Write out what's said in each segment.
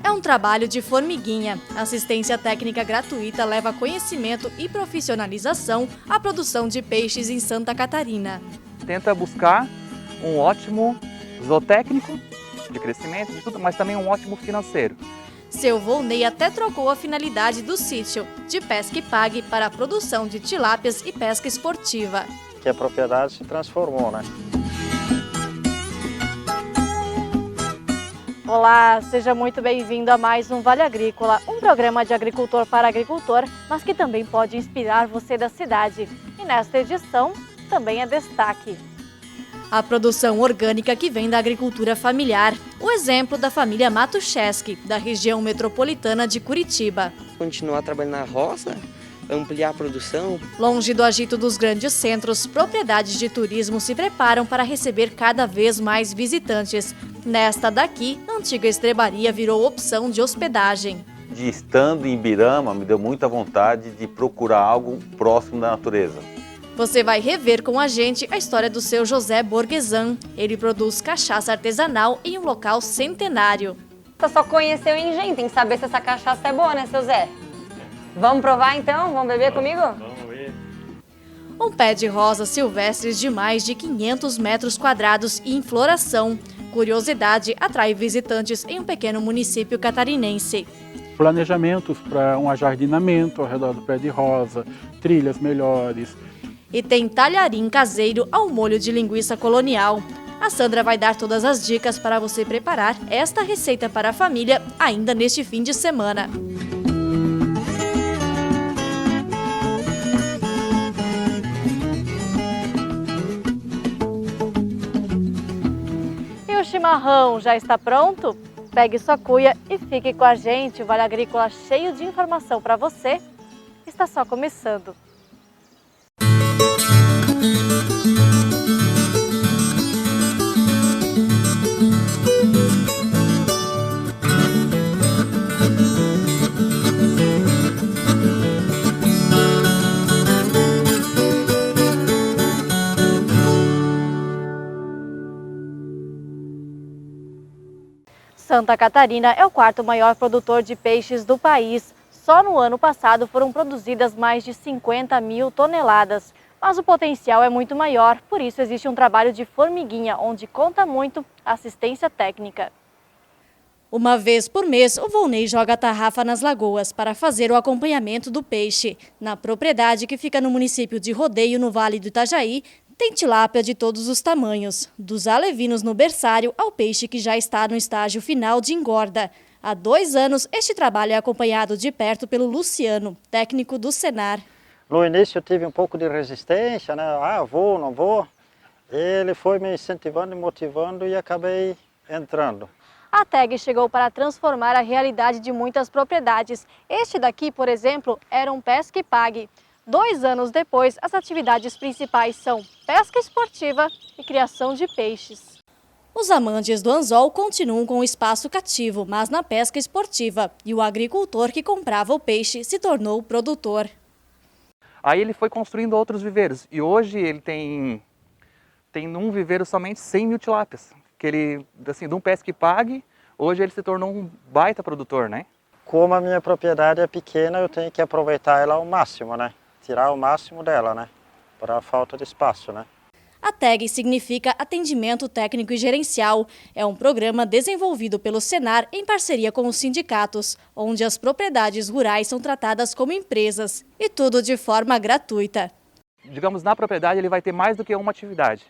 É um trabalho de formiguinha. Assistência técnica gratuita leva conhecimento e profissionalização à produção de peixes em Santa Catarina. Tenta buscar um ótimo zootécnico de crescimento, de tudo, mas também um ótimo financeiro. Seu Volney até trocou a finalidade do sítio, de pesca e pague, para a produção de tilápias e pesca esportiva. Que a propriedade se transformou, né? Olá, seja muito bem-vindo a mais um Vale Agrícola, um programa de agricultor para agricultor, mas que também pode inspirar você da cidade. E nesta edição, também é destaque. A produção orgânica que vem da agricultura familiar. O exemplo da família Matuszewski, da região metropolitana de Curitiba. Continuar trabalhando na roça, ampliar a produção. Longe do agito dos grandes centros, propriedades de turismo se preparam para receber cada vez mais visitantes. Nesta daqui, a antiga estrebaria virou opção de hospedagem. Estando em Ibirama, me deu muita vontade de procurar algo próximo da natureza. Você vai rever com a gente a história do seu José Borgesan. Ele produz cachaça artesanal em um local centenário. Você só conheceu o engenho, tem que saber se essa cachaça é boa, né, seu Zé? Vamos provar então? Vamos beber comigo? Vamos ver. Um pé de rosas silvestres de mais de 500 metros quadrados e em floração. Curiosidade atrai visitantes em um pequeno município catarinense. Planejamentos para um ajardinamento ao redor do pé de rosa, trilhas melhores. E tem talharim caseiro ao molho de linguiça colonial. A Sandra vai dar todas as dicas para você preparar esta receita para a família ainda neste fim de semana. E o chimarrão já está pronto? Pegue sua cuia e fique com a gente. O Vale Agrícola cheio de informação para você está só começando. Santa Catarina é o quarto maior produtor de peixes do país. Só no ano passado foram produzidas mais de 50 mil toneladas. Mas o potencial é muito maior, por isso existe um trabalho de formiguinha, onde conta muito a assistência técnica. Uma vez por mês, o Volney joga a tarrafa nas lagoas para fazer o acompanhamento do peixe. Na propriedade, que fica no município de Rodeio, no Vale do Itajaí, tem tilápia de todos os tamanhos, dos alevinos no berçário ao peixe que já está no estágio final de engorda. Há 2 anos, este trabalho é acompanhado de perto pelo Luciano, técnico do Senar. No início eu tive um pouco de resistência, né? Vou, não vou. Ele foi me incentivando e motivando e acabei entrando. A TEG chegou para transformar a realidade de muitas propriedades. Este daqui, por exemplo, era um pesca e pague. 2 anos depois, as atividades principais são pesca esportiva e criação de peixes. Os amantes do anzol continuam com o espaço cativo, mas na pesca esportiva. E o agricultor que comprava o peixe se tornou produtor. Aí ele foi construindo outros viveiros e hoje ele tem num viveiro somente 100 mil tilápias. Que ele, assim, de um pesca e pague, hoje ele se tornou um baita produtor, né? Como a minha propriedade é pequena, eu tenho que aproveitar ela ao máximo, né? Tirar o máximo dela, né? Para a falta de espaço, né? A TEG significa Atendimento Técnico e Gerencial. É um programa desenvolvido pelo Senar em parceria com os sindicatos, onde as propriedades rurais são tratadas como empresas, e tudo de forma gratuita. Digamos, na propriedade ele vai ter mais do que uma atividade,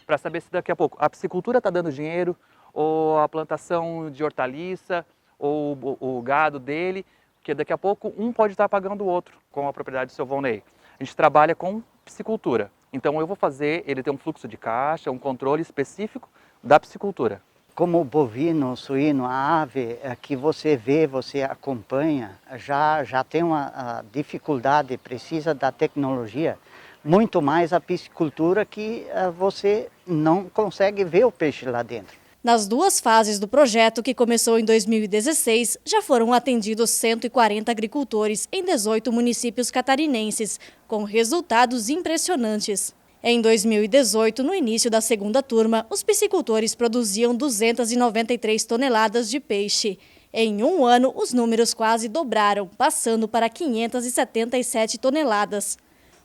para saber se daqui a pouco a piscicultura está dando dinheiro, ou a plantação de hortaliça, ou o gado dele, porque daqui a pouco um pode estar pagando o outro com a propriedade do seu Volney. A gente trabalha com piscicultura. Então eu vou fazer ele ter um fluxo de caixa, um controle específico da piscicultura. Como o bovino, suíno, a ave que você vê, você acompanha, já tem uma dificuldade, precisa da tecnologia, muito mais a piscicultura que você não consegue ver o peixe lá dentro. Nas 2 fases do projeto, que começou em 2016, já foram atendidos 140 agricultores em 18 municípios catarinenses, com resultados impressionantes. Em 2018, no início da segunda turma, os piscicultores produziam 293 toneladas de peixe. Em um ano, os números quase dobraram, passando para 577 toneladas.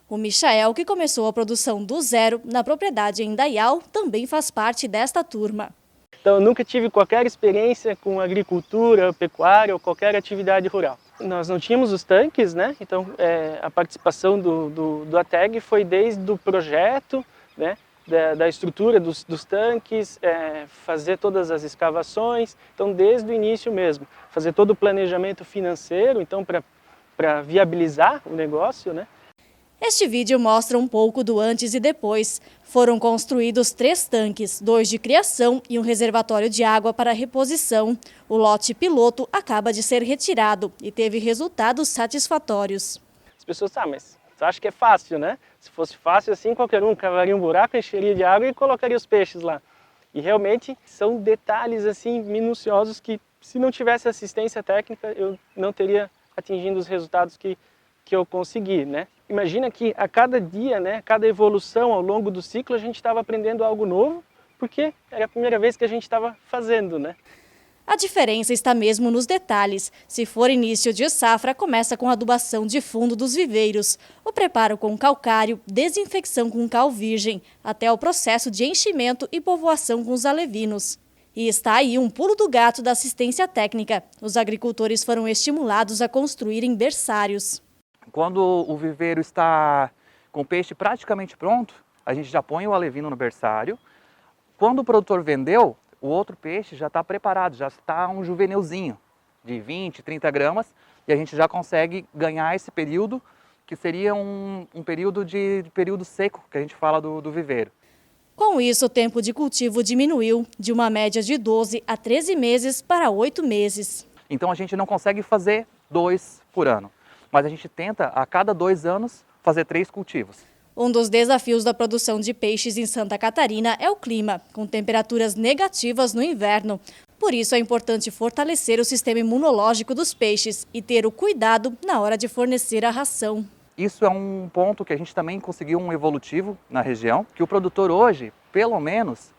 O Michael, que começou a produção do zero na propriedade em Indaial, também faz parte desta turma. Então, eu nunca tive qualquer experiência com agricultura, pecuária ou qualquer atividade rural. Nós não tínhamos os tanques, né? Então a participação do ATEG foi desde o projeto, né? Da estrutura dos tanques, fazer todas as escavações, então desde o início mesmo, fazer todo o planejamento financeiro, então para viabilizar o negócio, né? Este vídeo mostra um pouco do antes e depois. Foram construídos 3 tanques, 2 de criação e um reservatório de água para reposição. O lote piloto acaba de ser retirado e teve resultados satisfatórios. As pessoas, mas você acha que é fácil, né? Se fosse fácil assim, qualquer um cavaria um buraco, encheria de água e colocaria os peixes lá. E realmente são detalhes assim minuciosos que, se não tivesse assistência técnica, eu não teria atingido os resultados que eu consegui, né? Imagina que a cada dia, né, cada evolução ao longo do ciclo, a gente estava aprendendo algo novo, porque era a primeira vez que a gente estava fazendo, né? A diferença está mesmo nos detalhes. Se for início de safra, começa com a adubação de fundo dos viveiros, o preparo com calcário, desinfecção com cal virgem, até o processo de enchimento e povoação com os alevinos. E está aí um pulo do gato da assistência técnica. Os agricultores foram estimulados a construírem berçários. Quando o viveiro está com o peixe praticamente pronto, a gente já põe o alevino no berçário. Quando o produtor vendeu, o outro peixe já está preparado, já está um juvenilzinho de 20, 30 gramas e a gente já consegue ganhar esse período, que seria um período seco, que a gente fala do viveiro. Com isso, o tempo de cultivo diminuiu de uma média de 12 a 13 meses para 8 meses. Então a gente não consegue fazer 2 por ano. Mas a gente tenta, a cada 2 anos, fazer 3 cultivos. Um dos desafios da produção de peixes em Santa Catarina é o clima, com temperaturas negativas no inverno. Por isso é importante fortalecer o sistema imunológico dos peixes e ter o cuidado na hora de fornecer a ração. Isso é um ponto que a gente também conseguiu um evolutivo na região, que o produtor hoje, pelo menos,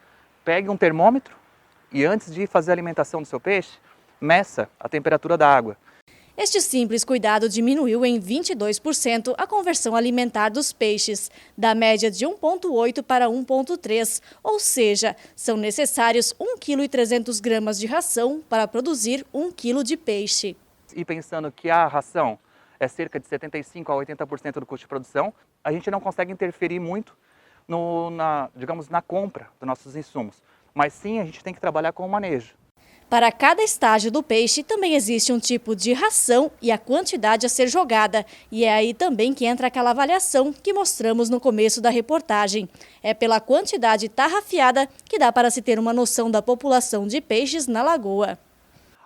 pegue um termômetro e antes de fazer a alimentação do seu peixe, meça a temperatura da água. Este simples cuidado diminuiu em 22% a conversão alimentar dos peixes, da média de 1,8 para 1,3, ou seja, são necessários 1,3 kg de ração para produzir 1 kg de peixe. E pensando que a ração é cerca de 75% a 80% do custo de produção, a gente não consegue interferir muito na compra dos nossos insumos, mas sim a gente tem que trabalhar com o manejo. Para cada estágio do peixe, também existe um tipo de ração e a quantidade a ser jogada. E é aí também que entra aquela avaliação que mostramos no começo da reportagem. É pela quantidade tarrafiada que dá para se ter uma noção da população de peixes na lagoa.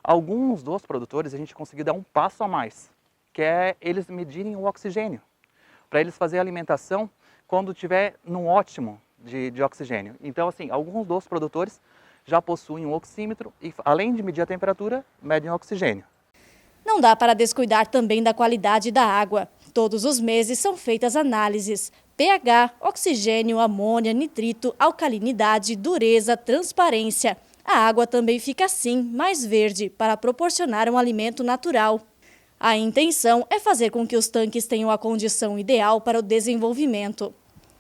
Alguns dos produtores a gente conseguiu dar um passo a mais, que é eles medirem o oxigênio, para eles fazerem a alimentação quando tiver num ótimo de oxigênio. Então, assim, alguns dos produtores já possuem um oxímetro e, além de medir a temperatura, medem o oxigênio. Não dá para descuidar também da qualidade da água. Todos os meses são feitas análises: pH, oxigênio, amônia, nitrito, alcalinidade, dureza, transparência. A água também fica assim, mais verde, para proporcionar um alimento natural. A intenção é fazer com que os tanques tenham a condição ideal para o desenvolvimento.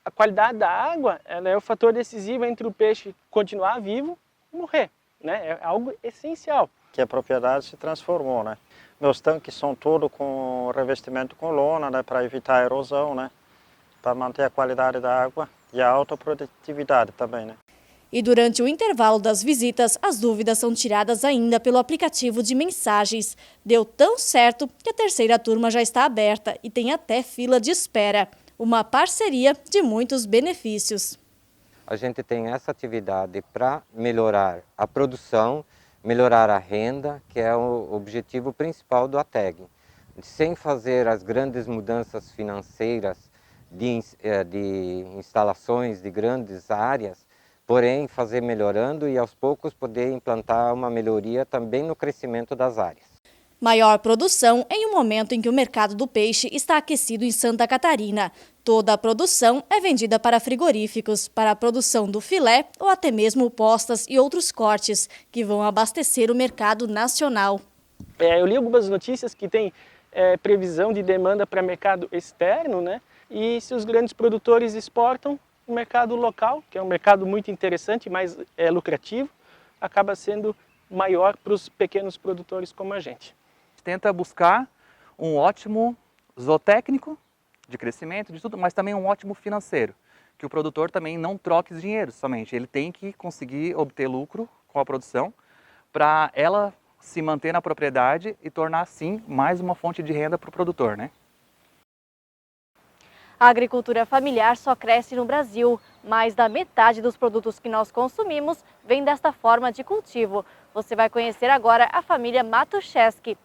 A qualidade da água ela é o fator decisivo entre o peixe continuar vivo e morrer, né? É algo essencial. Que a propriedade se transformou, né? Meus tanques são todos com revestimento com lona, né? Para evitar a erosão, né? Para manter a qualidade da água e a alta produtividade também, né? E durante o intervalo das visitas, as dúvidas são tiradas ainda pelo aplicativo de mensagens. Deu tão certo que a terceira turma já está aberta e tem até fila de espera. Uma parceria de muitos benefícios. A gente tem essa atividade para melhorar a produção, melhorar a renda, que é o objetivo principal do ATEG. Sem fazer as grandes mudanças financeiras de instalações de grandes áreas, porém fazer melhorando e aos poucos poder implantar uma melhoria também no crescimento das áreas. Maior produção em um momento em que o mercado do peixe está aquecido em Santa Catarina. Toda a produção é vendida para frigoríficos, para a produção do filé ou até mesmo postas e outros cortes, que vão abastecer o mercado nacional. Eu li algumas notícias que tem previsão de demanda para mercado externo, né? E se os grandes produtores exportam, o mercado local, que é um mercado muito interessante, mais lucrativo, acaba sendo maior para os pequenos produtores como a gente. Tenta buscar um ótimo zootécnico, de crescimento, de tudo, mas também um ótimo financeiro, que o produtor também não troque dinheiro somente, ele tem que conseguir obter lucro com a produção para ela se manter na propriedade e tornar assim mais uma fonte de renda para o produtor, né? A agricultura familiar só cresce no Brasil. Mais da metade dos produtos que nós consumimos vem desta forma de cultivo. Você vai conhecer agora a família Matuszewski.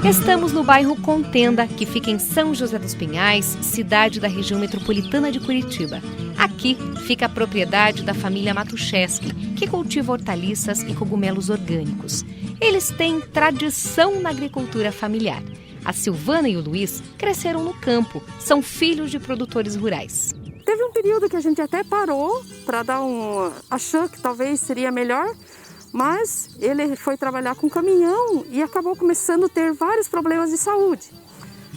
Estamos no bairro Contenda, que fica em São José dos Pinhais, cidade da região metropolitana de Curitiba. Aqui fica a propriedade da família Matuszewski, que cultiva hortaliças e cogumelos orgânicos. Eles têm tradição na agricultura familiar. A Silvana e o Luiz cresceram no campo, são filhos de produtores rurais. Teve um período que a gente até parou para achou que talvez seria melhor, mas ele foi trabalhar com caminhão e acabou começando a ter vários problemas de saúde.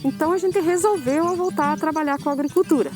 Então a gente resolveu voltar a trabalhar com a agricultura.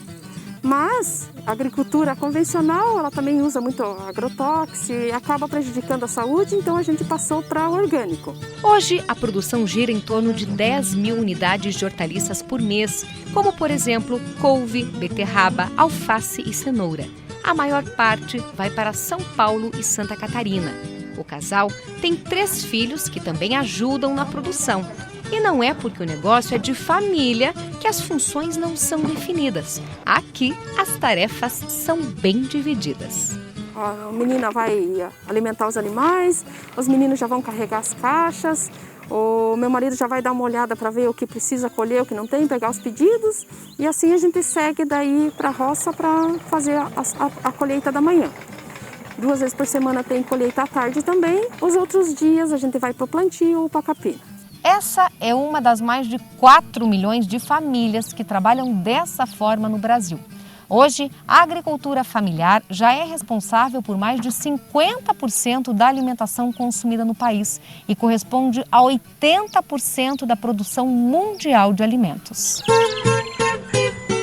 Mas a agricultura convencional, ela também usa muito agrotóxico e acaba prejudicando a saúde, então a gente passou para o orgânico. Hoje, a produção gira em torno de 10 mil unidades de hortaliças por mês, como, por exemplo, couve, beterraba, alface e cenoura. A maior parte vai para São Paulo e Santa Catarina. O casal tem 3 filhos que também ajudam na produção. E não é porque o negócio é de família que as funções não são definidas. Aqui, as tarefas são bem divididas. A menina vai alimentar os animais, os meninos já vão carregar as caixas, o meu marido já vai dar uma olhada para ver o que precisa colher, o que não tem, pegar os pedidos. E assim a gente segue daí para a roça para fazer a colheita da manhã. 2 vezes por semana tem colheita à tarde também. Os outros dias a gente vai para o plantio ou para a capina. Essa é uma das mais de 4 milhões de famílias que trabalham dessa forma no Brasil. Hoje, a agricultura familiar já é responsável por mais de 50% da alimentação consumida no país e corresponde a 80% da produção mundial de alimentos.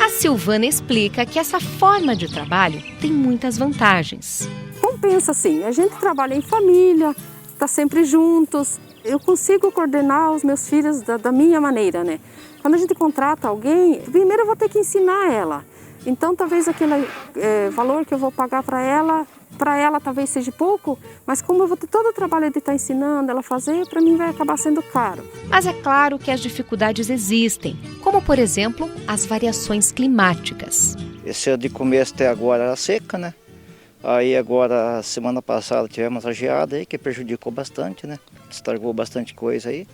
A Silvana explica que essa forma de trabalho tem muitas vantagens. Compensa assim, a gente trabalha em família, está sempre juntos. Eu consigo coordenar os meus filhos da minha maneira, né? Quando a gente contrata alguém, primeiro eu vou ter que ensinar ela. Então, talvez aquele valor que eu vou pagar para ela talvez seja pouco, mas como eu vou ter todo o trabalho de estar ensinando ela a fazer, para mim vai acabar sendo caro. Mas é claro que as dificuldades existem, como, por exemplo, as variações climáticas. Esse ano de começo até agora era seca, né? Aí agora, semana passada, tivemos a geada aí, que prejudicou bastante, né? Estragou bastante coisa aí.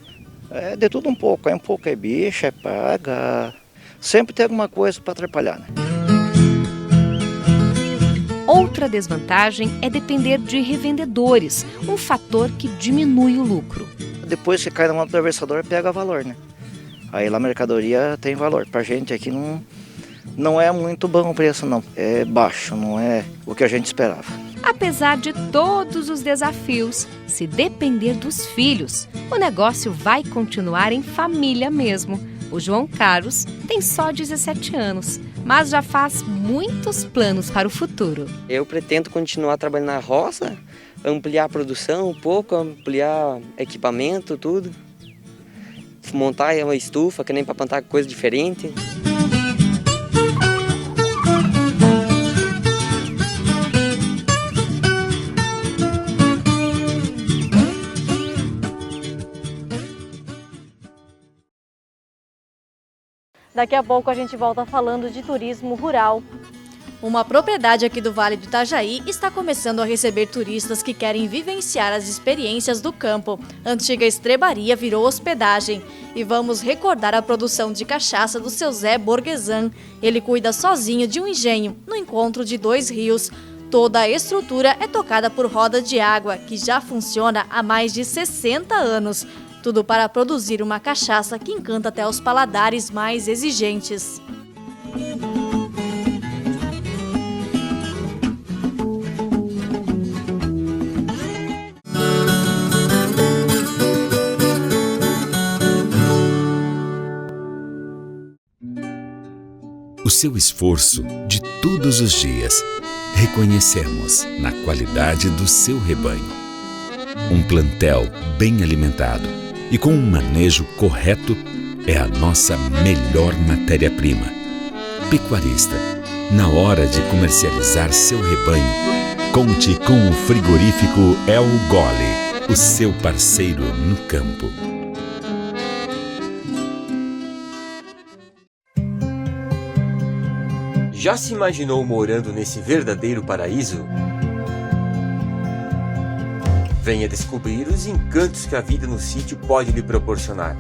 É de tudo um pouco é bicho, é praga. Sempre tem alguma coisa para atrapalhar, né? Outra desvantagem é depender de revendedores, um fator que diminui o lucro. Depois que cai na mão do atravessador, pega valor, né? Aí lá a mercadoria tem valor. Pra gente aqui não é muito bom o preço, não. É baixo, não é o que a gente esperava. Apesar de todos os desafios, se depender dos filhos, o negócio vai continuar em família mesmo. O João Carlos tem só 17 anos, mas já faz muitos planos para o futuro. Eu pretendo continuar trabalhando na roça, ampliar a produção um pouco, ampliar equipamento, tudo. Montar uma estufa, que nem para plantar coisa diferente. Daqui a pouco a gente volta falando de turismo rural. Uma propriedade aqui do Vale do Itajaí está começando a receber turistas que querem vivenciar as experiências do campo. A antiga estrebaria virou hospedagem. E vamos recordar a produção de cachaça do seu Zé Borgesan. Ele cuida sozinho de um engenho, no encontro de 2 rios. Toda a estrutura é tocada por roda de água, que já funciona há mais de 60 anos. Tudo para produzir uma cachaça que encanta até os paladares mais exigentes. O seu esforço de todos os dias reconhecemos na qualidade do seu rebanho. Um plantel bem alimentado e com um manejo correto é a nossa melhor matéria-prima. Pecuarista, na hora de comercializar seu rebanho, conte com o frigorífico El Gole, o seu parceiro no campo. Já se imaginou morando nesse verdadeiro paraíso? Venha descobrir os encantos que a vida no sítio pode lhe proporcionar.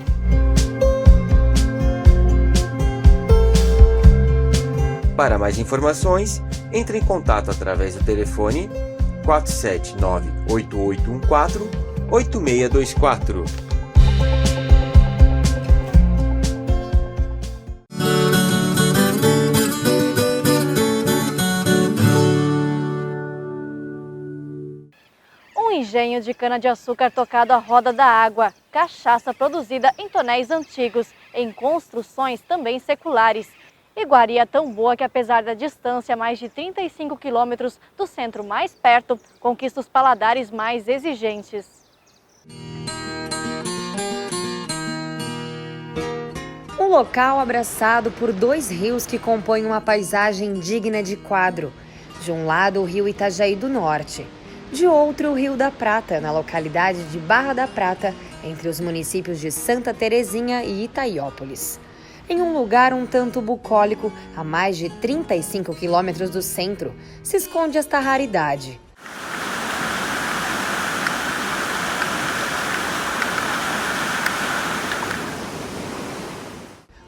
Para mais informações, entre em contato através do telefone 479-8814-8624. Engenho de cana-de-açúcar tocado à roda da água, cachaça produzida em tonéis antigos, em construções também seculares. Iguaria tão boa que, apesar da distância, mais de 35 quilômetros do centro mais perto, conquista os paladares mais exigentes. Um local abraçado por dois rios que compõem uma paisagem digna de quadro. De um lado, o rio Itajaí do Norte. De outro, o Rio da Prata, na localidade de Barra da Prata, entre os municípios de Santa Terezinha e Itaiópolis. Em um lugar um tanto bucólico, a mais de 35 quilômetros do centro, se esconde esta raridade.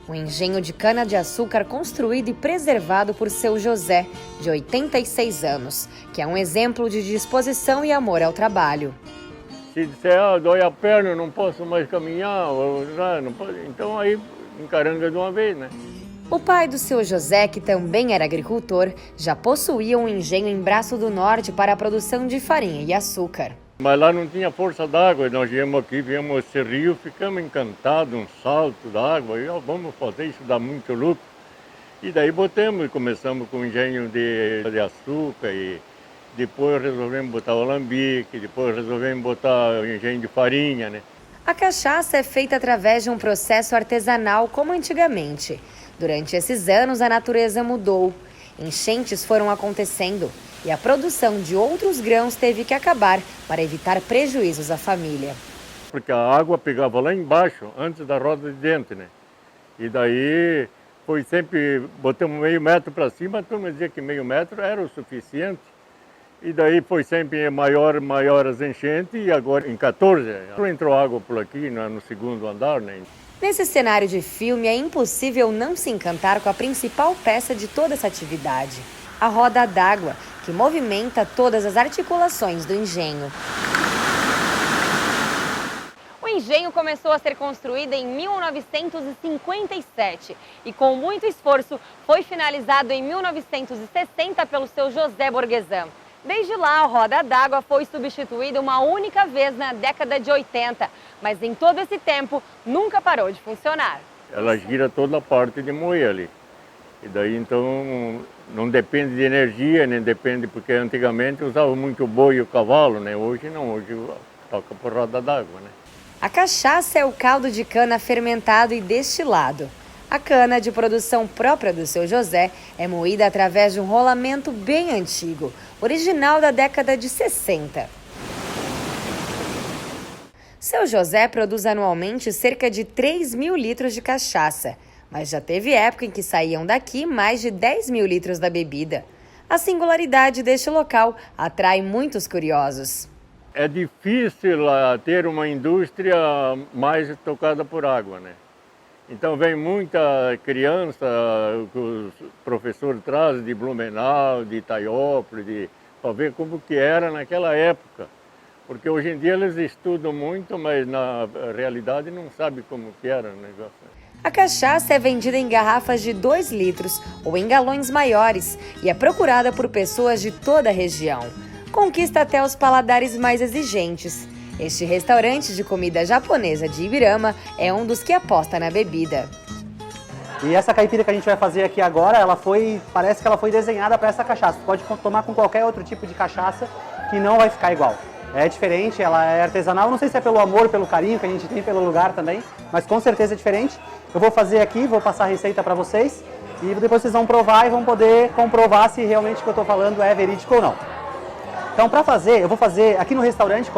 Um engenho de cana-de-açúcar construído e preservado por seu José, de 86 anos, que é um exemplo de disposição e amor ao trabalho. Se disser, dói a perna, não posso mais caminhar, não pode, então aí encaranga de uma vez, né? O pai do seu José, que também era agricultor, já possuía um engenho em Braço do Norte para a produção de farinha e açúcar. Mas lá não tinha força d'água, nós viemos aqui, viemos esse rio, ficamos encantados, um salto d'água, e vamos fazer isso, dá muito lucro. E daí botamos, e começamos com o engenho de açúcar, e depois resolvemos botar o alambique, depois resolvemos botar o engenho de farinha, né? A cachaça é feita através de um processo artesanal como antigamente. Durante esses anos, a natureza mudou. Enchentes foram acontecendo e a produção de outros grãos teve que acabar para evitar prejuízos à família. Porque a água pegava lá embaixo, antes da roda de dente, né? E daí foi sempre, botamos meio metro para cima, todo mundo dizia que meio metro era o suficiente. E daí foi sempre maior as enchentes e agora em 14 entrou água por aqui no segundo andar, né? Nesse cenário de filme é impossível não se encantar com a principal peça de toda essa atividade, a roda d'água, que movimenta todas as articulações do engenho. O engenho começou a ser construído em 1957 e, com muito esforço, foi finalizado em 1960 pelo seu José Borgesan. Desde lá, a roda d'água foi substituída uma única vez na década de 80, mas em todo esse tempo nunca parou de funcionar. Ela gira toda a parte de moer ali. E daí então não depende de energia, nem depende, porque antigamente usava muito o boi e o cavalo, né? Hoje não, hoje toca por roda d'água, né? A cachaça é o caldo de cana fermentado e destilado. A cana, de produção própria do seu José, é moída através de um rolamento bem antigo, original da década de 60. Seu José produz anualmente cerca de 3.000 litros de cachaça, mas já teve época em que saíam daqui mais de 10.000 litros da bebida. A singularidade deste local atrai muitos curiosos. É difícil ter uma indústria mais tocada por água, né? Então vem muita criança que os professores trazem de Blumenau, de Itaiópolis, para ver como que era naquela época. Porque hoje em dia eles estudam muito, mas na realidade não sabem como que era o negócio. A cachaça é vendida em garrafas de 2 litros ou em galões maiores e é procurada por pessoas de toda a região. Conquista até os paladares mais exigentes. Este restaurante de comida japonesa de Ibirama é um dos que aposta na bebida. E essa caipira que a gente vai fazer aqui agora, parece que ela foi desenhada para essa cachaça. Você pode tomar com qualquer outro tipo de cachaça que não vai ficar igual. É diferente, ela é artesanal, não sei se é pelo amor, pelo carinho que a gente tem pelo lugar também, mas com certeza é diferente. Eu vou fazer aqui, vou passar a receita para vocês e depois vocês vão provar e vão poder comprovar se realmente o que eu estou falando é verídico ou não. Então para fazer, eu vou fazer aqui no restaurante,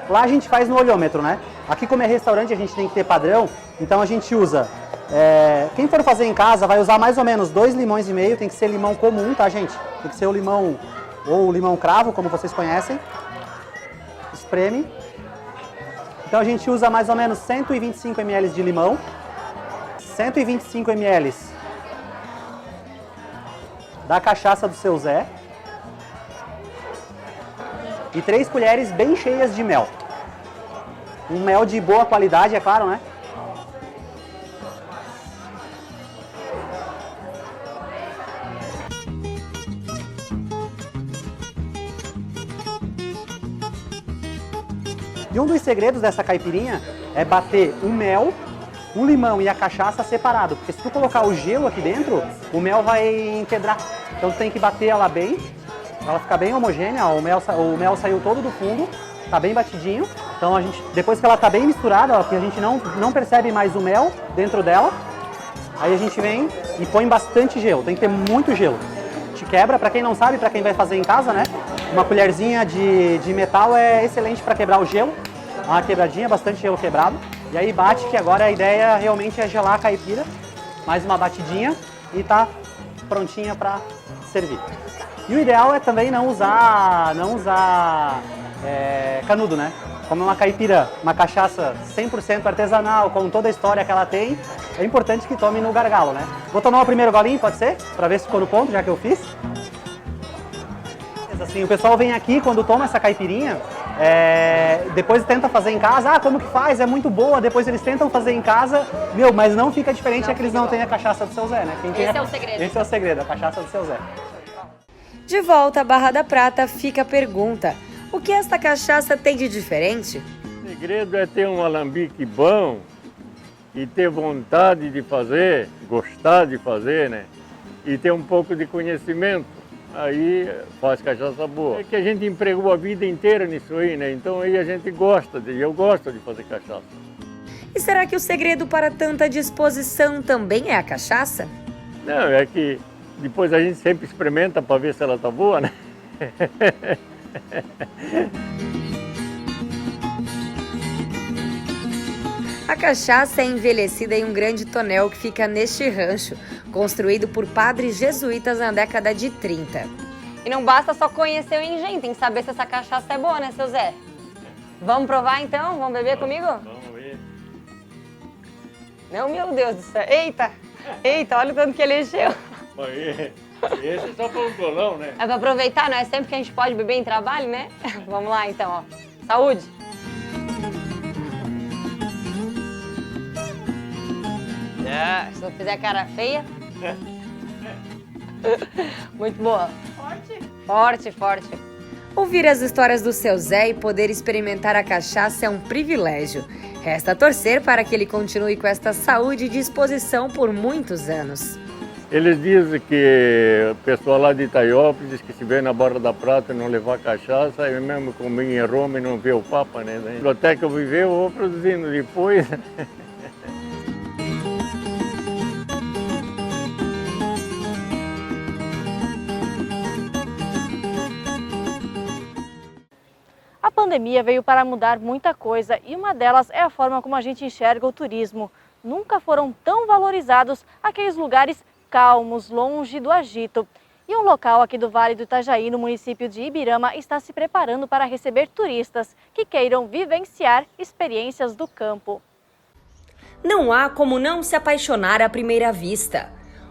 lá a gente faz no olhômetro, né? Aqui como é restaurante a gente tem que ter padrão, então a gente usa, quem for fazer em casa vai usar mais ou menos 2 limões e meio, tem que ser limão comum, tá gente? Tem que ser o limão, ou o limão cravo, como vocês conhecem. Espreme. Então a gente usa mais ou menos 125 ml de limão, 125 ml da cachaça do seu Zé e 3 colheres bem cheias de mel. Um mel de boa qualidade, é claro, né? E um dos segredos dessa caipirinha é bater o mel, o limão e a cachaça separado, porque se tu colocar o gelo aqui dentro, o mel vai empedrar. Então tu tem que bater ela bem, ela fica bem homogênea, ó, o mel saiu todo do fundo, tá bem batidinho. Então depois que ela tá bem misturada, ó, que a gente não percebe mais o mel dentro dela, aí a gente vem e põe bastante gelo, tem que ter muito gelo. Te quebra, para quem não sabe, para quem vai fazer em casa, né? Uma colherzinha de metal é excelente para quebrar o gelo. Uma quebradinha, bastante gelo quebrado. E aí bate, que agora a ideia realmente é gelar a caipira. Mais uma batidinha e tá prontinha para servir. E o ideal é também não usar canudo, né? Como é uma caipira, uma cachaça 100% artesanal, com toda a história que ela tem, é importante que tome no gargalo, né? Vou tomar o primeiro golinho, pode ser? Para ver se ficou no ponto, já que eu fiz. Assim, o pessoal vem aqui quando toma essa caipirinha, depois tenta fazer em casa, como que faz? É muito boa, depois eles tentam fazer em casa, mas não fica diferente, é que eles não têm a cachaça do seu Zé, né? Esse é o segredo. Esse é o segredo, a cachaça do seu Zé. De volta à Barra da Prata, fica a pergunta: o que esta cachaça tem de diferente? O segredo é ter um alambique bom e ter vontade de fazer, gostar de fazer, né? E ter um pouco de conhecimento. Aí faz cachaça boa. É que a gente empregou a vida inteira nisso aí, né? Então aí a gente eu gosto de fazer cachaça. E será que o segredo para tanta disposição também é a cachaça? Não, é que depois a gente sempre experimenta para ver se ela tá boa, né? A cachaça é envelhecida em um grande tonel que fica neste rancho, construído por padres jesuítas na década de 30. E não basta só conhecer o engenho, tem que saber se essa cachaça é boa, né, seu Zé? Vamos provar então? Vamos beber comigo? Vamos ver. Não, meu Deus do céu. Eita, olha o tanto que ele encheu. Mas esse é só para um golão, né? É para aproveitar, não é sempre que a gente pode beber em trabalho, né? Vamos lá então, ó. Saúde! Se não fizer cara feia. Muito boa. Forte. Ouvir as histórias do seu Zé e poder experimentar a cachaça é um privilégio. Resta torcer para que ele continue com esta saúde e disposição por muitos anos. Eles dizem que o pessoal lá de Itaiópolis diz que se vê na Barra da Prata e não levar cachaça, eu mesmo comi em Roma e não vê o Papa, né? Até que eu viver, eu vou produzindo depois. A pandemia veio para mudar muita coisa e uma delas é a forma como a gente enxerga o turismo. Nunca foram tão valorizados aqueles lugares calmos, longe do agito. E um local aqui do Vale do Itajaí, no município de Ibirama, está se preparando para receber turistas que queiram vivenciar experiências do campo. Não há como não se apaixonar à primeira vista.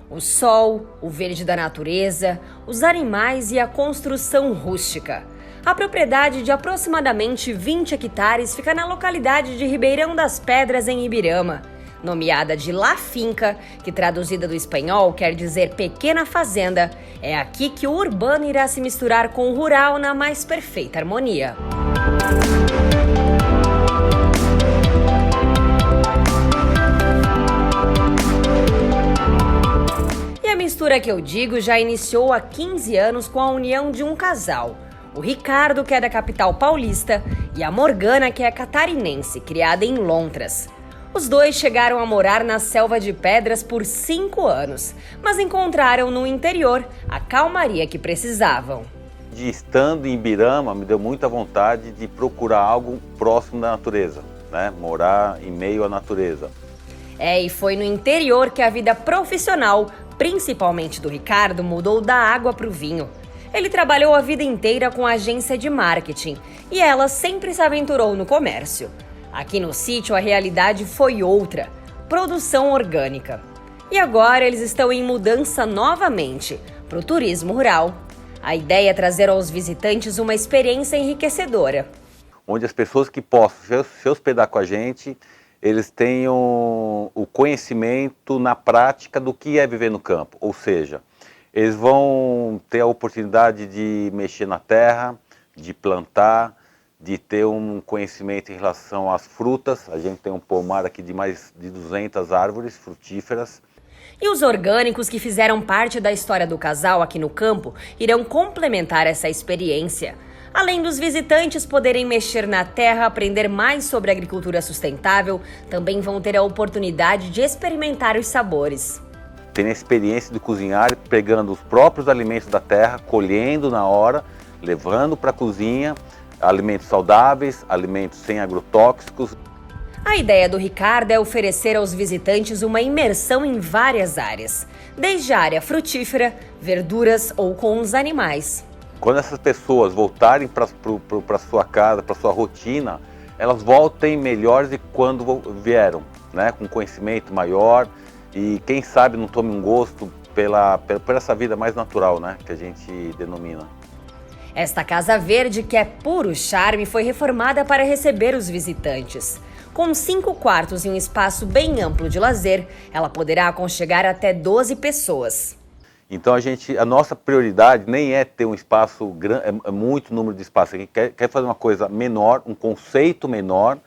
O sol, o verde da natureza, os animais e a construção rústica. A propriedade de aproximadamente 20 hectares fica na localidade de Ribeirão das Pedras, em Ibirama. Nomeada de La Finca, que traduzida do espanhol quer dizer pequena fazenda, é aqui que o urbano irá se misturar com o rural na mais perfeita harmonia. E a mistura que eu digo já iniciou há 15 anos com a união de um casal. O Ricardo, que é da capital paulista, e a Morgana, que é catarinense, criada em Lontras. Os dois chegaram a morar na Selva de Pedras por 5 anos, mas encontraram no interior a calmaria que precisavam. Estando em Ibirama, me deu muita vontade de procurar algo próximo da natureza, né? Morar em meio à natureza. E foi no interior que a vida profissional, principalmente do Ricardo, mudou da água para o vinho. Ele trabalhou a vida inteira com agência de marketing e ela sempre se aventurou no comércio. Aqui no sítio a realidade foi outra, produção orgânica. E agora eles estão em mudança novamente para o turismo rural. A ideia é trazer aos visitantes uma experiência enriquecedora. Onde as pessoas que possam se hospedar com a gente, eles tenham o conhecimento na prática do que é viver no campo, ou seja, eles vão ter a oportunidade de mexer na terra, de plantar, de ter um conhecimento em relação às frutas. A gente tem um pomar aqui de mais de 200 árvores frutíferas. E os orgânicos que fizeram parte da história do casal aqui no campo irão complementar essa experiência. Além dos visitantes poderem mexer na terra, aprender mais sobre agricultura sustentável, também vão ter a oportunidade de experimentar os sabores. Tem a experiência de cozinhar pegando os próprios alimentos da terra, colhendo na hora, levando para a cozinha, alimentos saudáveis, alimentos sem agrotóxicos. A ideia do Ricardo é oferecer aos visitantes uma imersão em várias áreas, desde a área frutífera, verduras ou com os animais. Quando essas pessoas voltarem para sua casa, para sua rotina, elas voltem melhores de quando vieram, né? Com conhecimento maior e quem sabe não tome um gosto por essa vida mais natural, né? Que a gente denomina. Esta Casa Verde, que é puro charme, foi reformada para receber os visitantes. Com 5 quartos e um espaço bem amplo de lazer, ela poderá aconchegar até 12 pessoas. Então a nossa prioridade nem é ter um espaço grande, é muito número de espaço. A gente quer fazer uma coisa menor, um conceito menor,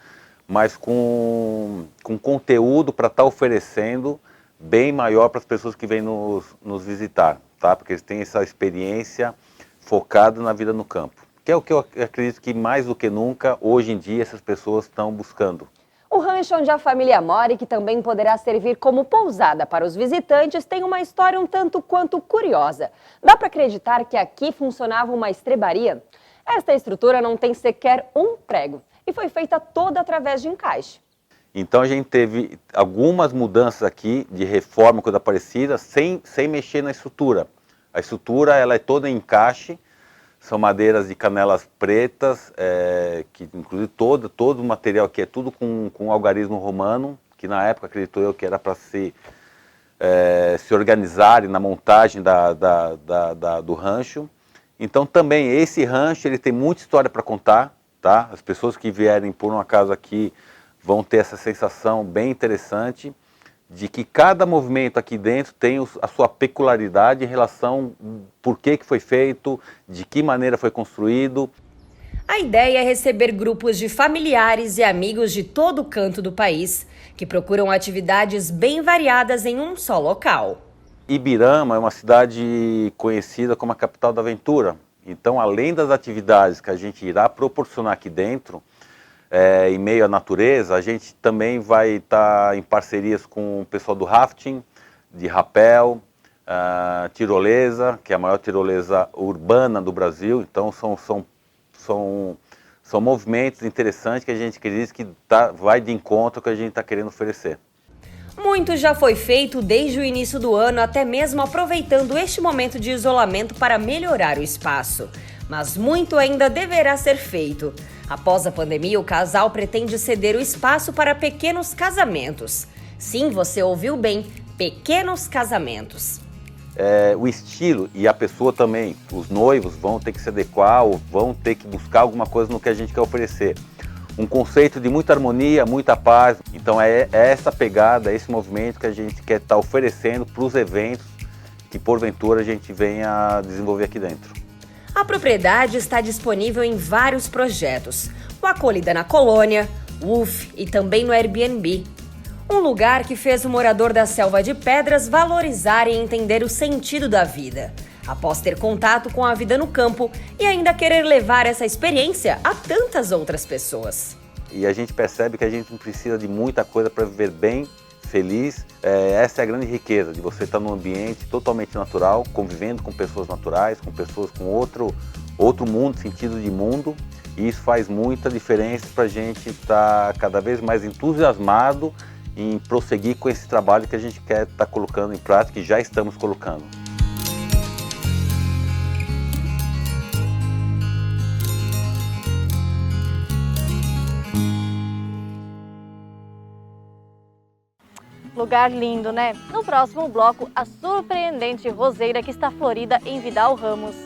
mas com conteúdo para estar oferecendo bem maior para as pessoas que vêm nos visitar, tá? Porque eles têm essa experiência focada na vida no campo, que é o que eu acredito que mais do que nunca, hoje em dia, essas pessoas estão buscando. O rancho onde a família mora e que também poderá servir como pousada para os visitantes tem uma história um tanto quanto curiosa. Dá para acreditar que aqui funcionava uma estrebaria? Esta estrutura não tem sequer um prego e foi feita toda através de encaixe. Então a gente teve algumas mudanças aqui de reforma quando aparecida sem mexer na estrutura. A estrutura ela é toda em encaixe. São madeiras de canelas pretas, que inclusive todo o material aqui é tudo com algarismo romano, que na época acredito eu que era para se organizarem na montagem do rancho. Então também esse rancho ele tem muita história para contar, tá? As pessoas que vierem por um acaso aqui vão ter essa sensação bem interessante de que cada movimento aqui dentro tem a sua peculiaridade em relação por que foi feito, de que maneira foi construído. A ideia é receber grupos de familiares e amigos de todo canto do país, que procuram atividades bem variadas em um só local. Ibirama é uma cidade conhecida como a capital da aventura. Então, além das atividades que a gente irá proporcionar aqui dentro, em meio à natureza, a gente também vai estar em parcerias com o pessoal do rafting, de rapel, tirolesa, que é a maior tirolesa urbana do Brasil. Então são movimentos interessantes que a gente acredita que vai de encontro ao que a gente está querendo oferecer. Muito já foi feito desde o início do ano, até mesmo aproveitando este momento de isolamento para melhorar o espaço. Mas muito ainda deverá ser feito. Após a pandemia, o casal pretende ceder o espaço para pequenos casamentos. Sim, você ouviu bem, pequenos casamentos. o estilo e a pessoa também, os noivos vão ter que se adequar ou vão ter que buscar alguma coisa no que a gente quer oferecer. Um conceito de muita harmonia, muita paz. Então é essa pegada, esse movimento que a gente quer estar oferecendo para os eventos que porventura a gente venha desenvolver aqui dentro. A propriedade está disponível em vários projetos, o Acolhida na Colônia, UF e também no Airbnb. Um lugar que fez o morador da Selva de Pedras valorizar e entender o sentido da vida, após ter contato com a vida no campo e ainda querer levar essa experiência a tantas outras pessoas. E a gente percebe que a gente não precisa de muita coisa para viver bem, feliz. Essa é a grande riqueza, de você estar num ambiente totalmente natural, convivendo com pessoas naturais, com pessoas com outro mundo, sentido de mundo. E isso faz muita diferença para a gente estar cada vez mais entusiasmado em prosseguir com esse trabalho que a gente quer estar colocando em prática e já estamos colocando. Lugar lindo, né? No próximo bloco, a surpreendente roseira que está florida em Vidal Ramos.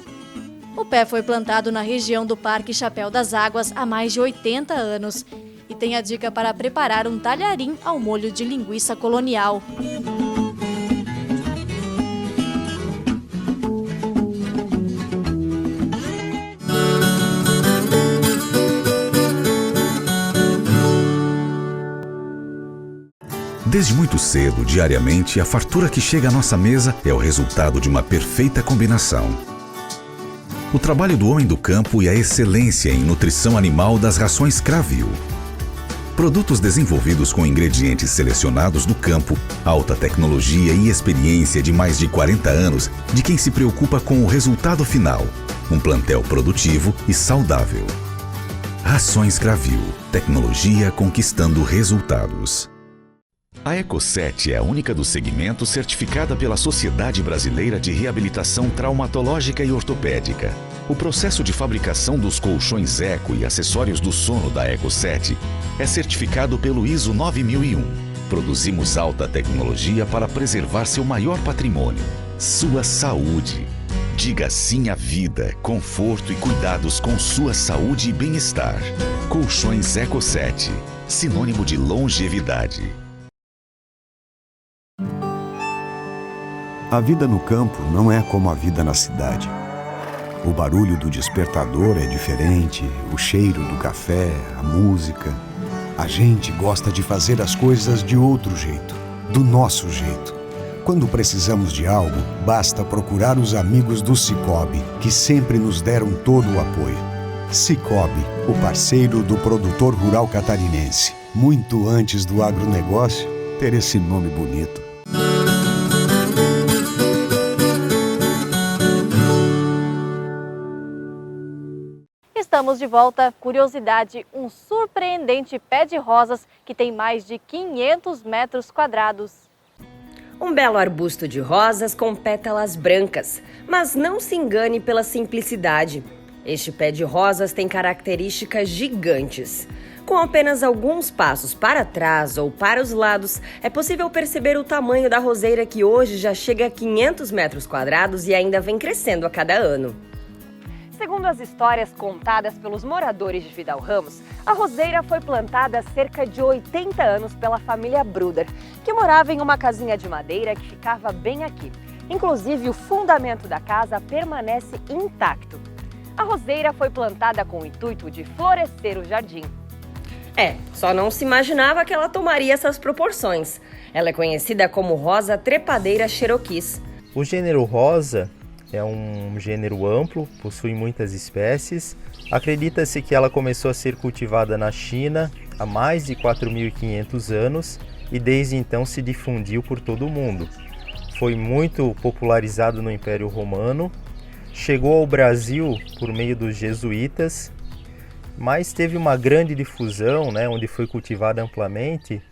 O pé foi plantado na região do Parque Chapéu das Águas há mais de 80 anos. E tem a dica para preparar um talharim ao molho de linguiça colonial. Desde muito cedo, diariamente, a fartura que chega à nossa mesa é o resultado de uma perfeita combinação. O trabalho do homem do campo e a excelência em nutrição animal das rações Cravil. Produtos desenvolvidos com ingredientes selecionados do campo, alta tecnologia e experiência de mais de 40 anos de quem se preocupa com o resultado final. Um plantel produtivo e saudável. Rações Cravil. Tecnologia conquistando resultados. A Eco7 é a única do segmento certificada pela Sociedade Brasileira de Reabilitação Traumatológica e Ortopédica. O processo de fabricação dos colchões Eco e acessórios do sono da Eco7 é certificado pelo ISO 9001. Produzimos alta tecnologia para preservar seu maior patrimônio, sua saúde. Diga sim à vida, conforto e cuidados com sua saúde e bem-estar. Colchões Eco7, sinônimo de longevidade. A vida no campo não é como a vida na cidade. O barulho do despertador é diferente, o cheiro do café, a música. A gente gosta de fazer as coisas de outro jeito, do nosso jeito. Quando precisamos de algo, basta procurar os amigos do Sicoob, que sempre nos deram todo o apoio. Sicoob, o parceiro do produtor rural catarinense. Muito antes do agronegócio ter esse nome bonito. Estamos de volta. Curiosidade, um surpreendente pé de rosas que tem mais de 500 metros quadrados. Um belo arbusto de rosas com pétalas brancas, mas não se engane pela simplicidade. Este pé de rosas tem características gigantes. Com apenas alguns passos para trás ou para os lados, é possível perceber o tamanho da roseira que hoje já chega a 500 metros quadrados e ainda vem crescendo a cada ano. Segundo as histórias contadas pelos moradores de Vidal Ramos, a roseira foi plantada há cerca de 80 anos pela família Bruder, que morava em uma casinha de madeira que ficava bem aqui. Inclusive, o fundamento da casa permanece intacto. A roseira foi plantada com o intuito de florescer o jardim. Só não se imaginava que ela tomaria essas proporções. Ela é conhecida como rosa trepadeira Cherokees. O gênero rosa é um gênero amplo, possui muitas espécies. Acredita-se que ela começou a ser cultivada na China há mais de 4.500 anos e desde então se difundiu por todo o mundo. Foi muito popularizado no Império Romano, chegou ao Brasil por meio dos jesuítas, mas teve uma grande difusão, onde foi cultivada amplamente,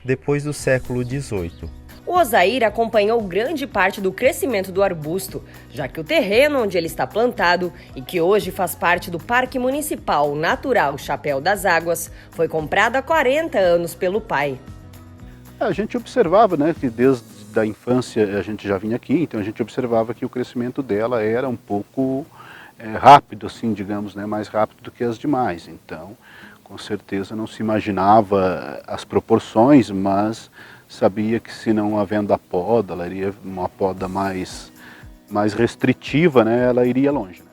depois do século XVIII. O Osair acompanhou grande parte do crescimento do arbusto, já que o terreno onde ele está plantado e que hoje faz parte do Parque Municipal Natural Chapéu das Águas, foi comprado há 40 anos pelo pai. A gente observava, que da infância a gente já vinha aqui, então a gente observava que o crescimento dela era um pouco rápido, assim, digamos, né, mais rápido do que as demais. Então, com certeza não se imaginava as proporções, mas sabia que se não havendo a poda, ela iria uma poda mais restritiva, né, ela iria longe.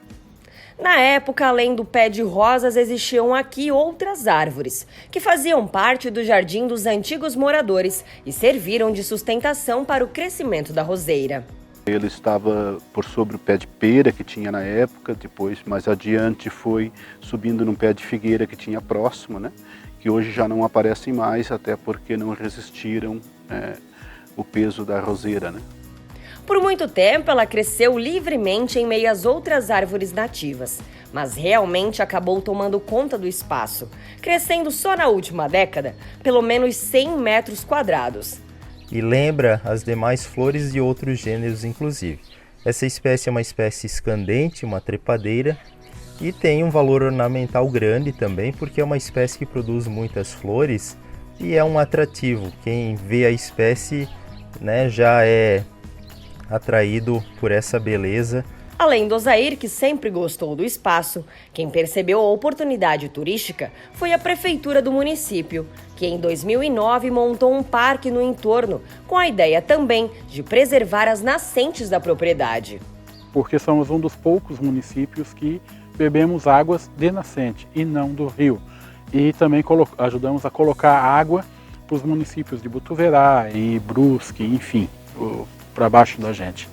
Na época, além do pé de rosas, existiam aqui outras árvores, que faziam parte do jardim dos antigos moradores e serviram de sustentação para o crescimento da roseira. Ele estava por sobre o pé de pera que tinha na época, depois mais adiante foi subindo num pé de figueira que tinha próximo, né? Que hoje já não aparecem mais, até porque não resistiram o peso da roseira, né? Por muito tempo, ela cresceu livremente em meio às outras árvores nativas, mas realmente acabou tomando conta do espaço, crescendo só na última década, pelo menos 100 metros quadrados. E lembra as demais flores de outros gêneros, inclusive. Essa espécie é uma espécie escandente, uma trepadeira, e tem um valor ornamental grande também, porque é uma espécie que produz muitas flores e é um atrativo. Quem vê a espécie, né, já é atraído por essa beleza. Além do Osair, que sempre gostou do espaço, quem percebeu a oportunidade turística foi a prefeitura do município, que em 2009 montou um parque no entorno, com a ideia também de preservar as nascentes da propriedade. Porque somos um dos poucos municípios que bebemos águas de nascente e não do rio. E também ajudamos a colocar água para os municípios de Botuverá e Brusque, enfim, para baixo da gente.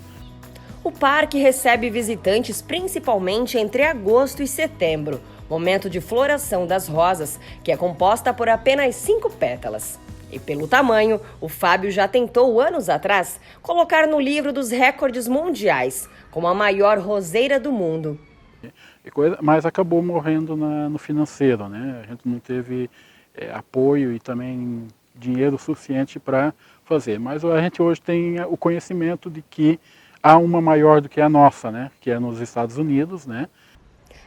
O parque recebe visitantes principalmente entre agosto e setembro, momento de floração das rosas, que é composta por apenas 5 pétalas. E pelo tamanho, o Fábio já tentou anos atrás colocar no livro dos recordes mundiais, como a maior roseira do mundo. Mas acabou morrendo no financeiro, né? A gente não teve apoio e também dinheiro suficiente para fazer. Mas a gente hoje tem o conhecimento de que há uma maior do que a nossa, né? Que é nos Estados Unidos, né?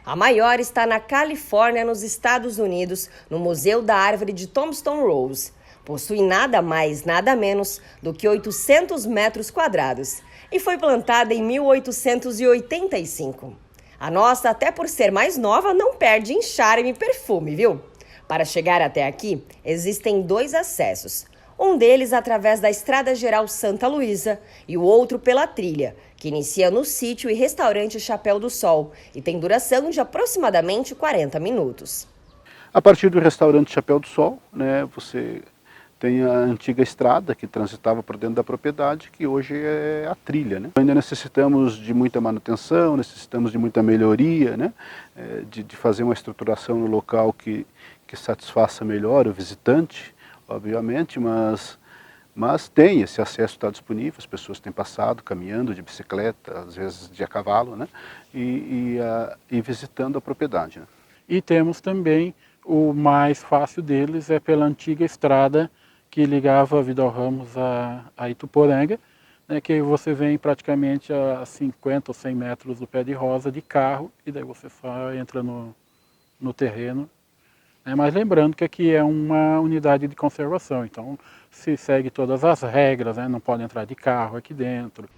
A maior está na Califórnia, nos Estados Unidos, no Museu da Árvore de Tombstone Rose. Possui nada mais, nada menos do que 800 metros quadrados e foi plantada em 1885. A nossa, até por ser mais nova, não perde em charme e perfume, viu? Para chegar até aqui, existem 2 acessos. Um deles através da Estrada Geral Santa Luísa e o outro pela trilha, que inicia no sítio e restaurante Chapéu do Sol e tem duração de aproximadamente 40 minutos. A partir do restaurante Chapéu do Sol, né, você tem a antiga estrada que transitava por dentro da propriedade, que hoje é a trilha, né? Ainda necessitamos de muita manutenção, necessitamos de muita melhoria, né? De fazer uma estruturação no local que satisfaça melhor o visitante, obviamente, mas tem, esse acesso está disponível, as pessoas têm passado caminhando de bicicleta, às vezes de a cavalo, né? E visitando a propriedade, né? E temos também o mais fácil deles, é pela antiga estrada que ligava Vidal Ramos a Ituporanga, né, que você vem praticamente a 50 ou 100 metros do pé de rosa de carro, e daí você só entra no terreno. Mas lembrando que aqui é uma unidade de conservação, então se segue todas as regras, né, não pode entrar de carro aqui dentro.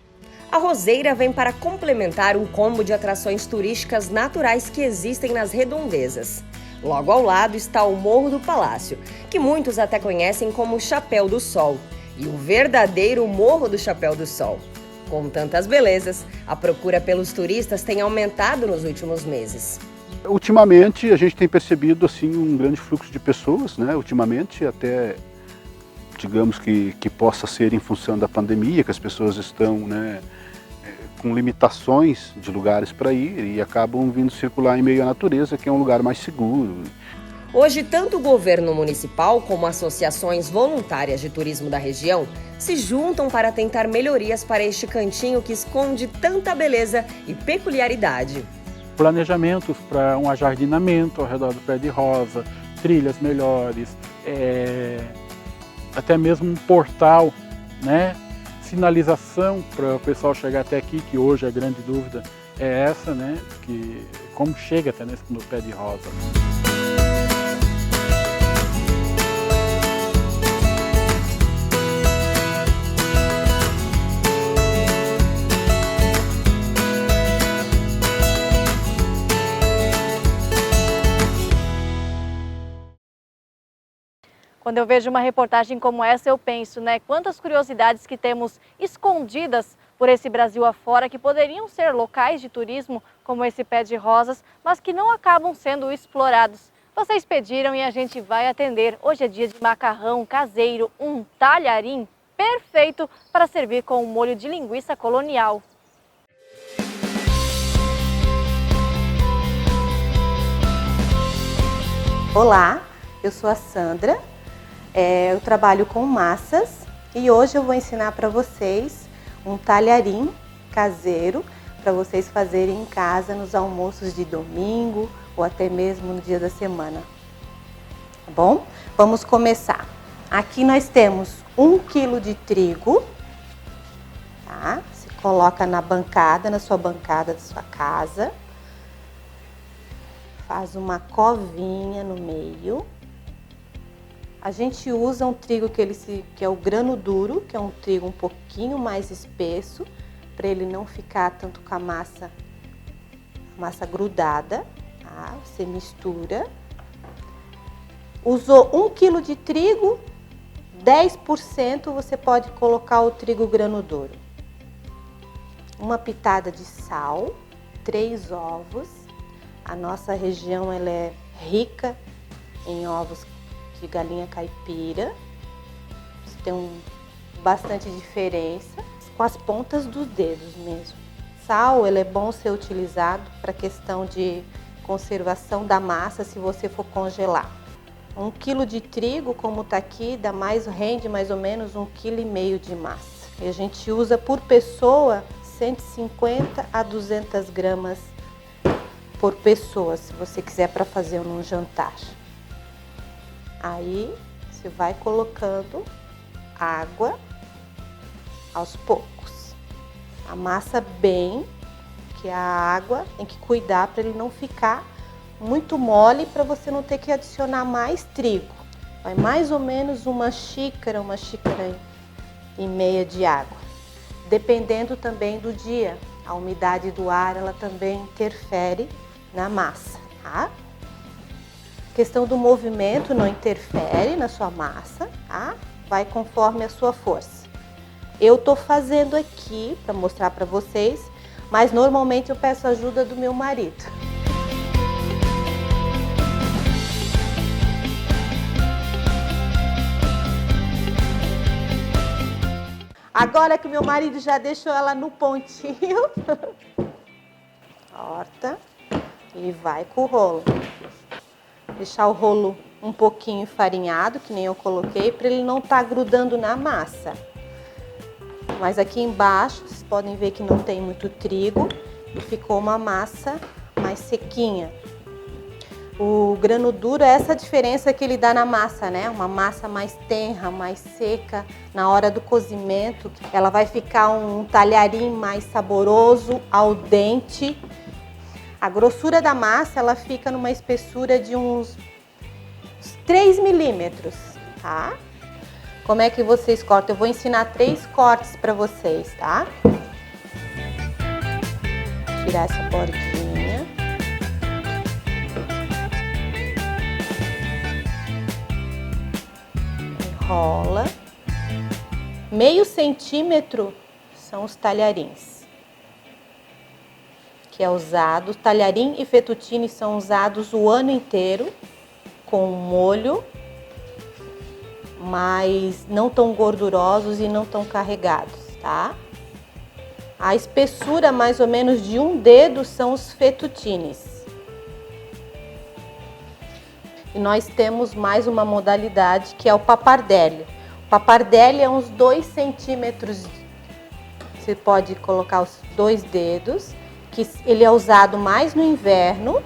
A roseira vem para complementar um combo de atrações turísticas naturais que existem nas redondezas. Logo ao lado está o Morro do Palácio, que muitos até conhecem como Chapéu do Sol, e o verdadeiro Morro do Chapéu do Sol. Com tantas belezas, a procura pelos turistas tem aumentado nos últimos meses. Ultimamente a gente tem percebido assim um grande fluxo de pessoas, né? Ultimamente até, digamos que possa ser em função da pandemia, que as pessoas estão, né, com limitações de lugares para ir e acabam vindo circular em meio à natureza, que é um lugar mais seguro. Hoje, tanto o governo municipal como associações voluntárias de turismo da região se juntam para tentar melhorias para este cantinho que esconde tanta beleza e peculiaridade. Planejamentos para um ajardinamento ao redor do pé de rosa, trilhas melhores, até mesmo um portal, né? Sinalização para o pessoal chegar até aqui, que hoje a grande dúvida é essa, né? Que como chega até no pé de rosa. Quando eu vejo uma reportagem como essa, eu penso, né, quantas curiosidades que temos escondidas por esse Brasil afora, que poderiam ser locais de turismo, como esse pé de rosas, mas que não acabam sendo explorados. Vocês pediram e a gente vai atender. Hoje é dia de macarrão caseiro, um talharim perfeito para servir com um molho de linguiça colonial. Olá, eu sou a Sandra, eu trabalho com massas e hoje eu vou ensinar para vocês um talharim caseiro para vocês fazerem em casa nos almoços de domingo ou até mesmo no dia da semana. Tá bom? Vamos começar. Aqui nós temos 1 kg de trigo, tá? Você coloca na bancada, na sua bancada da sua casa. Faz uma covinha no meio. A gente usa um trigo que é o grano duro, que é um trigo um pouquinho mais espesso, para ele não ficar tanto com a massa grudada. Tá? Você mistura. Usou 1 kg de trigo, 10% você pode colocar o trigo grano duro. Uma pitada de sal, 3 ovos. A nossa região ela é rica em ovos de galinha caipira. Isso tem bastante diferença com as pontas dos dedos mesmo. Sal ele é bom ser utilizado para questão de conservação da massa se você for congelar. 1 kg de trigo, como está aqui, rende mais ou menos 1,5 kg de massa. E a gente usa por pessoa 150 a 200 gramas por pessoa, se você quiser para fazer num jantar. Aí você vai colocando água aos poucos. Amassa bem, que a água tem que cuidar para ele não ficar muito mole, para você não ter que adicionar mais trigo. Vai mais ou menos uma xícara e meia de água. Dependendo também do dia, a umidade do ar ela também interfere na massa, tá? A questão do movimento não interfere na sua massa, tá? Vai conforme a sua força. Eu tô fazendo aqui para mostrar para vocês, mas normalmente eu peço ajuda do meu marido. Agora que meu marido já deixou ela no pontinho, corta. E vai com o rolo. Deixar o rolo um pouquinho enfarinhado, que nem eu coloquei, para ele não estar grudando na massa. Mas aqui embaixo, vocês podem ver que não tem muito trigo e ficou uma massa mais sequinha. O grano duro é essa diferença que ele dá na massa, né? Uma massa mais tenra, mais seca. Na hora do cozimento, ela vai ficar um talharim mais saboroso, al dente. A grossura da massa, ela fica numa espessura de uns 3 milímetros, tá? Como é que vocês cortam? Eu vou ensinar 3 cortes para vocês, tá? Tirar essa bordinha. Enrola. Meio centímetro são os talharins. Que é usado, talharim e fettuccine são usados o ano inteiro com molho, mas não tão gordurosos e não tão carregados, tá? A espessura mais ou menos de 1 dedo são os fettuccines. E nós temos mais uma modalidade que é o pappardelle. O pappardelle é uns 2 centímetros, você pode colocar os 2 dedos, que ele é usado mais no inverno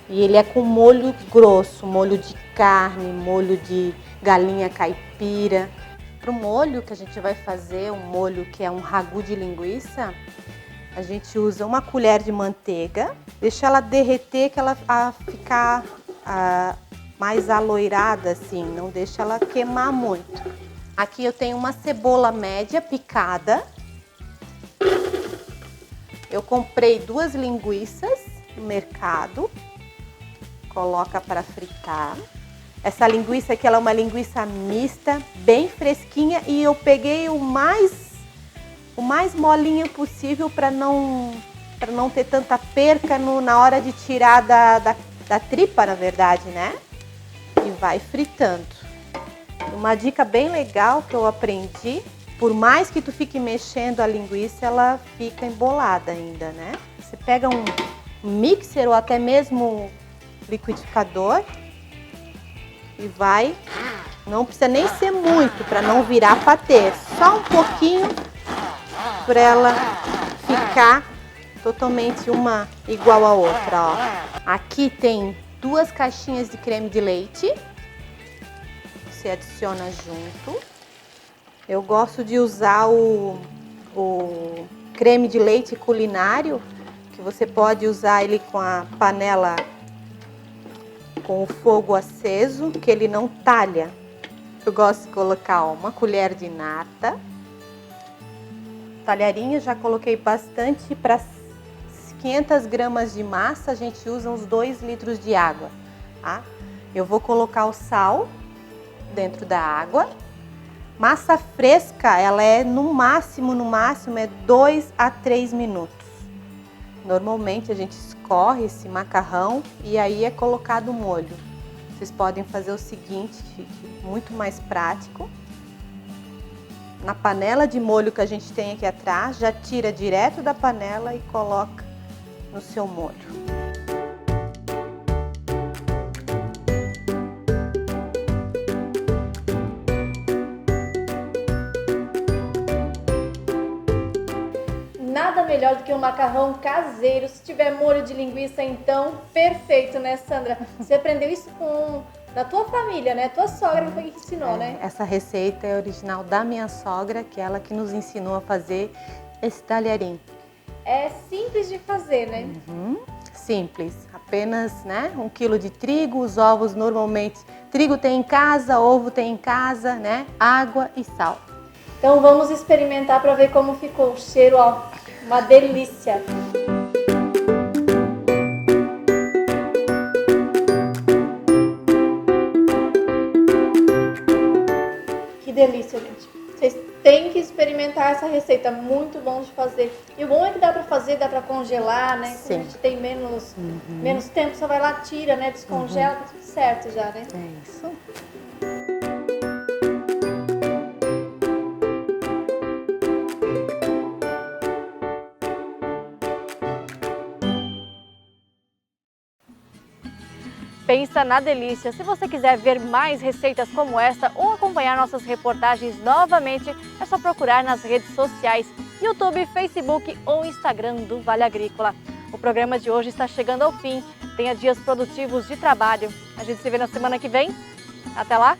e ele é com molho grosso, molho de carne, molho de galinha caipira. Para o molho que a gente vai fazer, um molho que é um ragu de linguiça, a gente usa 1 colher de manteiga, deixa ela derreter, que ela ficar mais aloirada assim, não deixa ela queimar muito. Aqui eu tenho uma cebola média picada. Eu comprei 2 linguiças no mercado, coloca para fritar. Essa linguiça aqui, ela é uma linguiça mista, bem fresquinha, e eu peguei o mais molinho possível para não ter tanta perca na hora de tirar da tripa, na verdade, né? E vai fritando. Uma dica bem legal que eu aprendi, por mais que tu fique mexendo a linguiça, ela fica embolada ainda, né? Você pega um mixer ou até mesmo liquidificador e vai, não precisa nem ser muito para não virar patê, só um pouquinho para ela ficar totalmente uma igual a outra, ó. Aqui tem 2 caixinhas de creme de leite, você adiciona junto. Eu gosto de usar o creme de leite culinário, que você pode usar ele com a panela com o fogo aceso, que ele não talha. Eu gosto de colocar uma colher de nata. Talharinho, já coloquei bastante. Para 500 gramas de massa, a gente usa uns 2 litros de água. Tá? Eu vou colocar o sal dentro da água. Massa fresca, ela é no máximo é 2 a 3 minutos. Normalmente a gente escorre esse macarrão e aí é colocado o molho. Vocês podem fazer o seguinte, fique muito mais prático. Na panela de molho que a gente tem aqui atrás, já tira direto da panela e coloca no seu molho. Nada melhor do que um macarrão caseiro. Se tiver molho de linguiça, então, perfeito, né, Sandra? Você aprendeu isso da tua família, né? Tua sogra foi que ensinou, né? Essa receita é original da minha sogra, que é ela que nos ensinou a fazer esse talharim. É simples de fazer, né? Simples. Apenas, né, 1 quilo de trigo, os ovos normalmente... Trigo tem em casa, ovo tem em casa, né? Água e sal. Então vamos experimentar para ver como ficou o cheiro, ó, uma delícia. Que delícia, gente. Vocês têm que experimentar essa receita, muito bom de fazer. E o bom é que dá para fazer, dá para congelar, né? Quando a gente tem menos tempo, só vai lá, tira, né? Descongela, tá tudo certo já, né? É isso. Pensa na delícia! Se você quiser ver mais receitas como esta ou acompanhar nossas reportagens novamente, é só procurar nas redes sociais, YouTube, Facebook ou Instagram do Vale Agrícola. O programa de hoje está chegando ao fim. Tenha dias produtivos de trabalho. A gente se vê na semana que vem. Até lá!